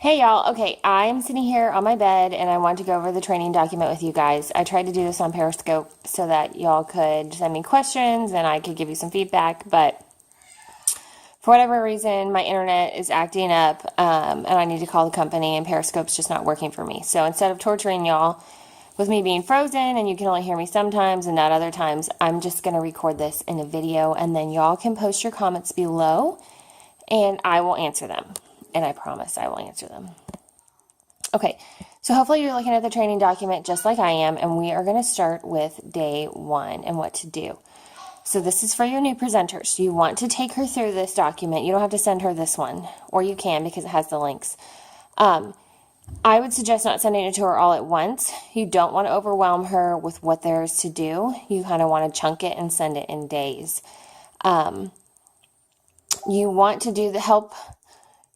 Hey y'all, okay, I'm sitting here on my bed and I want to go over the training document with you guys. I tried to do this on Periscope so that y'all could send me questions and I could give you some feedback, but for whatever reason, my internet is acting up and I need to call the company and Periscope's just not working for me. So instead of torturing y'all with me being frozen and you can only hear me sometimes and not other times, I'm just going to record this in a video and then y'all can post your comments below and I will answer them. And I promise I will answer them. Okay, so hopefully you're looking at the training document just like I am, and we are going to start with day 1 and what to do. So this is for your new presenters. You want to take her through this document. You don't have to send her this one, or you can because it has the links. I would suggest not sending it to her all at once. You don't want to overwhelm her with what there is to do. You kind of want to chunk it and send it in days. You want to do the help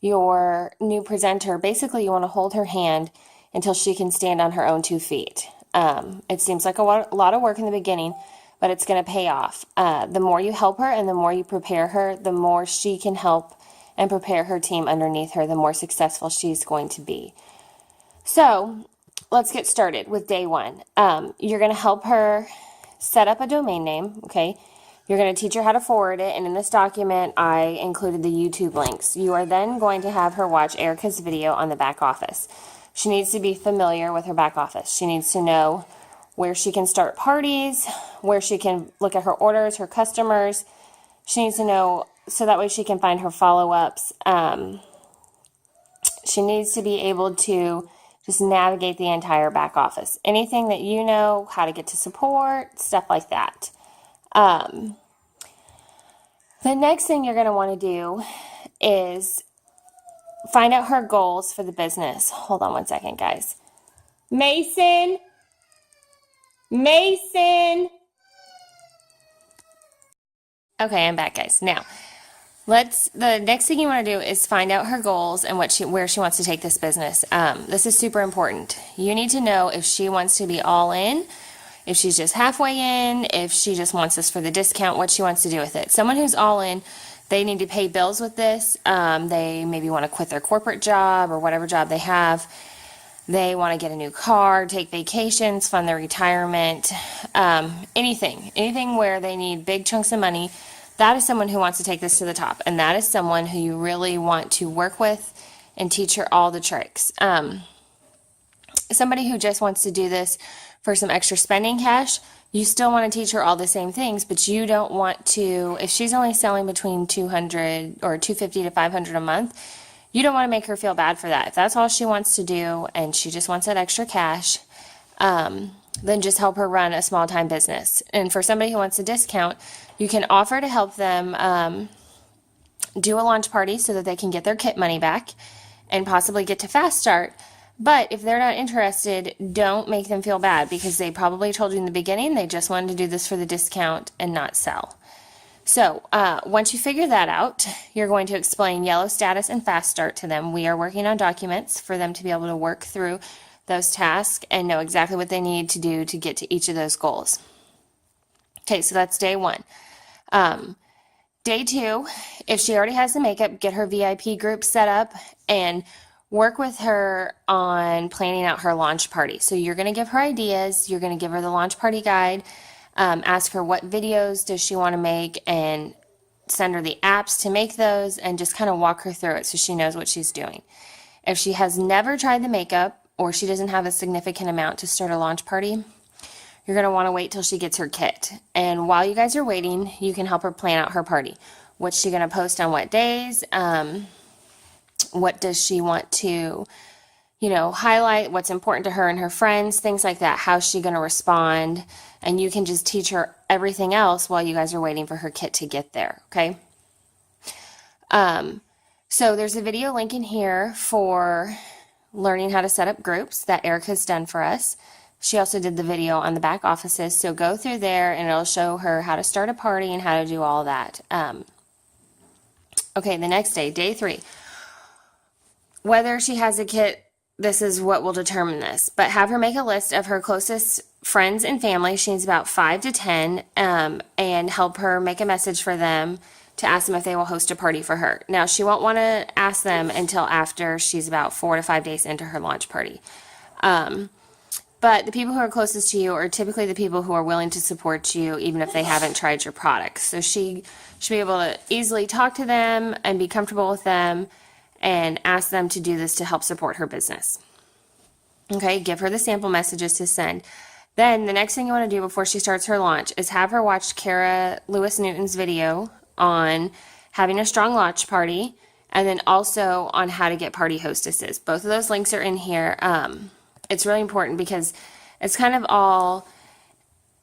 your new presenter. Basically, you want to hold her hand until she can stand on her own 2 feet. It seems like a lot of work in the beginning, but it's going to pay off. The more you help her and the more you prepare her, the more she can help and prepare her team underneath her, the more successful she's going to be. So let's get started with day 1. You're going to help her set up a domain name, okay? You're going to teach her how to forward it, and in this document, I included the YouTube links. You are then going to have her watch Erica's video on the back office. She needs to be familiar with her back office. She needs to know where she can start parties, where she can look at her orders, her customers. She needs to know so that way she can find her follow-ups. She needs to be able to just navigate the entire back office. Anything that you know, how to get to support, stuff like that. The next thing you're going to want to do is find out her goals for the business. Hold on one second, guys. Mason! Mason! Okay, I'm back, guys. Now, the next thing you want to do is find out her goals and where she wants to take this business. This is super important. You need to know if she wants to be all in, if she's just halfway in, if she just wants this for the discount, what she wants to do with it. Someone who's all in, they need to pay bills with this. They maybe want to quit their corporate job or whatever job they have. They want to get a new car, take vacations, fund their retirement, anything where they need big chunks of money. That is someone who wants to take this to the top, and that is someone who you really want to work with and teach her all the tricks. Somebody who just wants to do this for some extra spending cash, you still want to teach her all the same things, but you don't want to, if she's only selling between 200 or 250 to 500 a month, you don't want to make her feel bad for that. If that's all she wants to do and she just wants that extra cash, then just help her run a small time business. And for somebody who wants a discount, you can offer to help them do a launch party so that they can get their kit money back and possibly get to Fast Start. But if they're not interested, don't make them feel bad because they probably told you in the beginning they just wanted to do this for the discount and not sell. So once you figure that out, you're going to explain Yellow Status and Fast Start to them. We are working on documents for them to be able to work through those tasks and know exactly what they need to do to get to each of those goals. Okay, so that's day 1. Day 2, if she already has the makeup, get her VIP group set up and work with her on planning out her launch party. So you're going to give her ideas, you're going to give her the launch party guide, ask her what videos does she want to make and send her the apps to make those and just kind of walk her through it so she knows what she's doing. If she has never tried the makeup or she doesn't have a significant amount to start a launch party, you're going to want to wait till she gets her kit. And while you guys are waiting, you can help her plan out her party. What's she going to post on what days? What does she want to, highlight? What's important to her and her friends? Things like that. How's she going to respond? And you can just teach her everything else while you guys are waiting for her kit to get there, okay? So there's a video link in here for learning how to set up groups that Erica's done for us. She also did the video on the back offices, so go through there and it'll show her how to start a party and how to do all that. Okay, the next day, day 3. Whether she has a kit, this is what will determine this, but have her make a list of her closest friends and family. She needs about 5 to 10, and help her make a message for them to ask them if they will host a party for her. Now, she won't want to ask them until after she's about 4 to 5 days into her launch party. But the people who are closest to you are typically the people who are willing to support you even if they haven't tried your products. So she should be able to easily talk to them and be comfortable with them and ask them to do this to help support her business. Okay, give her the sample messages to send. Then the next thing you want to do before she starts her launch is have her watch Kara Lewis Newton's video on having a strong launch party, and then also on how to get party hostesses. Both of those links are in here. It's really important because it's kind of all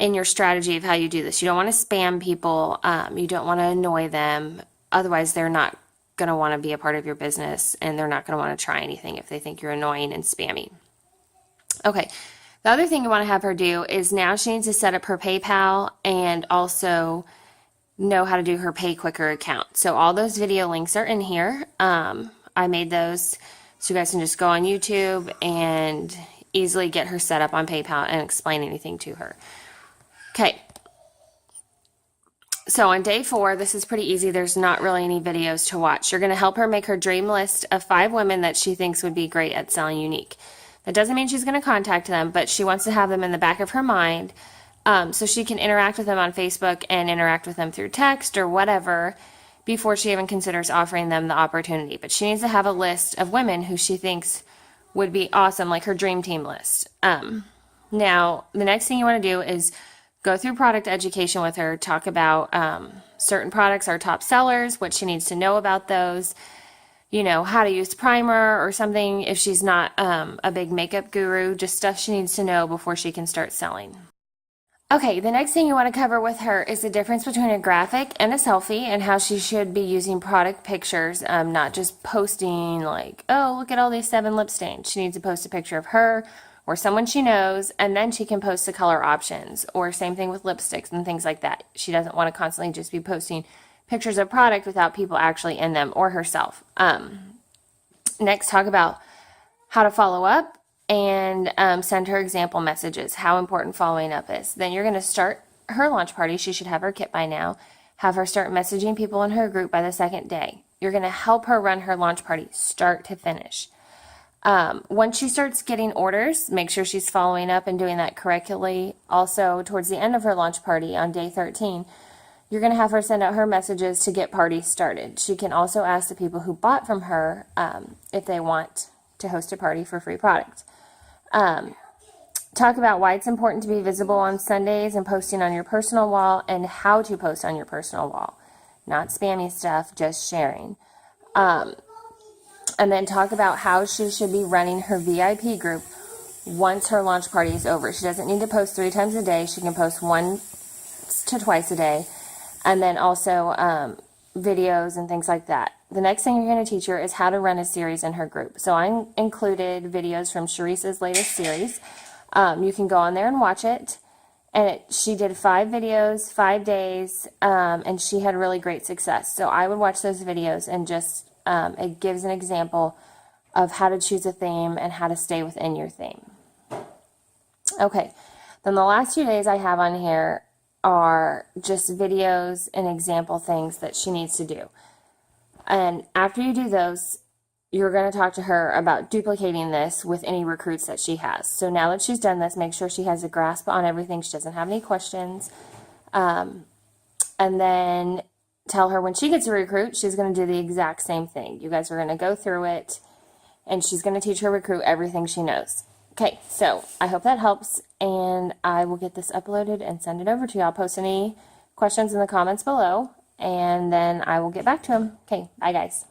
in your strategy of how you do this. You don't want to spam people. You don't want to annoy them. Otherwise, they're not going to want to be a part of your business, and they're not going to want to try anything if they think you're annoying and spammy. Okay, the other thing you want to have her do is now she needs to set up her PayPal and also know how to do her Pay Quicker account. So all those video links are in here. I made those so you guys can just go on YouTube and easily get her set up on PayPal and explain anything to her. Okay. So on day 4, this is pretty easy. There's not really any videos to watch. You're going to help her make her dream list of 5 women that she thinks would be great at selling unique. That doesn't mean she's going to contact them, but she wants to have them in the back of her mind so she can interact with them on Facebook and interact with them through text or whatever before she even considers offering them the opportunity. But she needs to have a list of women who she thinks would be awesome, like her dream team list. Now, the next thing you want to do is go through product education with her, talk about certain products are top sellers, what she needs to know about those, you know, how to use primer or something if she's not a big makeup guru, just stuff she needs to know before she can start selling. Okay, the next thing you want to cover with her is the difference between a graphic and a selfie and how she should be using product pictures, not just posting like, oh, look at all these 7 lip stains. She needs to post a picture of her or someone she knows, and then she can post the color options, or same thing with lipsticks and things like that. She doesn't want to constantly just be posting pictures of product without people actually in them, or herself. Next, talk about how to follow up and send her example messages, how important following up is. Then you're going to start her launch party. She should have her kit by now. Have her start messaging people in her group by the 2nd day. You're going to help her run her launch party start to finish. Once she starts getting orders, make sure she's following up and doing that correctly. Also, towards the end of her launch party on day 13, you're going to have her send out her messages to get parties started. She can also ask the people who bought from her if they want to host a party for free product. Talk about why it's important to be visible on Sundays and posting on your personal wall, and how to post on your personal wall. Not spammy stuff, just sharing. And then talk about how she should be running her VIP group once her launch party is over. She doesn't need to post 3 times a day. She can post 1 to twice a day. And then also videos and things like that. The next thing you're going to teach her is how to run a series in her group. So I included videos from Sharice's latest series. You can go on there and watch it. And she did 5 videos, 5 days, and she had really great success. So I would watch those videos and just, it gives an example of how to choose a theme and how to stay within your theme. Okay, then the last 2 days I have on here are just videos and example things that she needs to do. And after you do those, you're going to talk to her about duplicating this with any recruits that she has. So now that she's done this, make sure she has a grasp on everything. She doesn't have any questions. And then tell her when she gets a recruit, she's going to do the exact same thing. You guys are going to go through it, and she's going to teach her recruit everything she knows. Okay, so I hope that helps, and I will get this uploaded and send it over to you. I'll post any questions in the comments below, and then I will get back to them. Okay, bye guys.